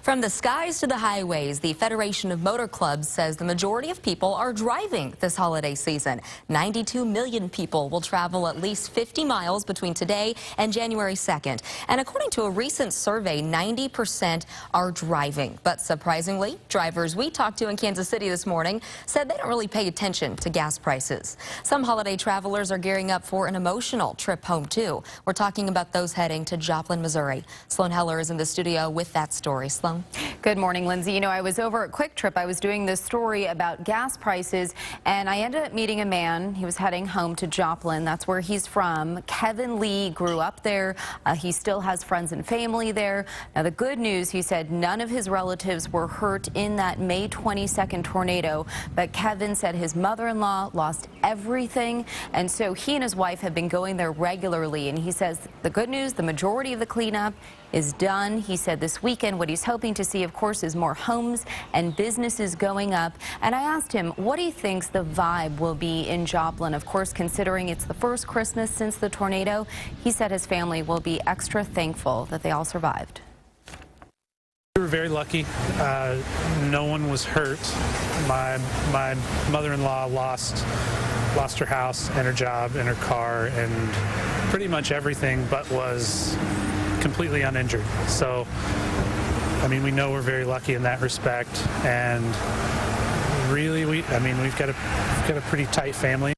From the skies to the highways, the Federation of Motor Clubs says the majority of people are driving this holiday season. 92 million people will travel at least 50 miles between today and January 2nd. And according to a recent survey, 90% are driving. But surprisingly, drivers we talked to in Kansas City this morning said they don't really pay attention to gas prices. Some holiday travelers are gearing up for an emotional trip home, too. We're talking about those heading to Joplin, Missouri. Sloan Heller is in the studio with that story. Sloan. Good morning, Lindsay. You know, I was over at Quick Trip. I was doing this story about gas prices, and I ended up meeting a man. He was heading home to Joplin. That's where he's from. Kevin Lee grew up there. He still has friends and family there. Now, the good news, he said none of his relatives were hurt in that May 22nd tornado, but Kevin said his mother-in-law lost everything, and so he and his wife have been going there regularly, and he says the good news, the majority of the cleanup is done. He said this weekend what he's hoping to see, of course, is more homes and businesses going up. And I asked him what he thinks the vibe will be in Joplin. Of course, considering it's the first Christmas since the tornado, he said his family will be extra thankful that they all survived. We were very lucky. No one was hurt. My mother-in-law lost her house and her job and her car and pretty much everything, but was completely uninjured. So, I mean, we know we're very lucky in that respect, and really, we've got a pretty tight family.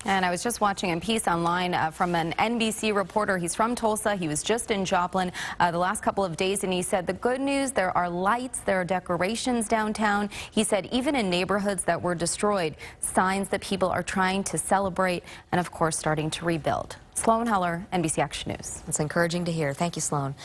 And I was just watching a piece online from an NBC reporter. He's from Tulsa. He was just in Joplin the last couple of days, and he said the good news, there are lights, there are decorations downtown. He said even in neighborhoods that were destroyed, signs that people are trying to celebrate and, of course, starting to rebuild. Sloan Heller, NBC Action News. It's encouraging to hear. Thank you, Sloan.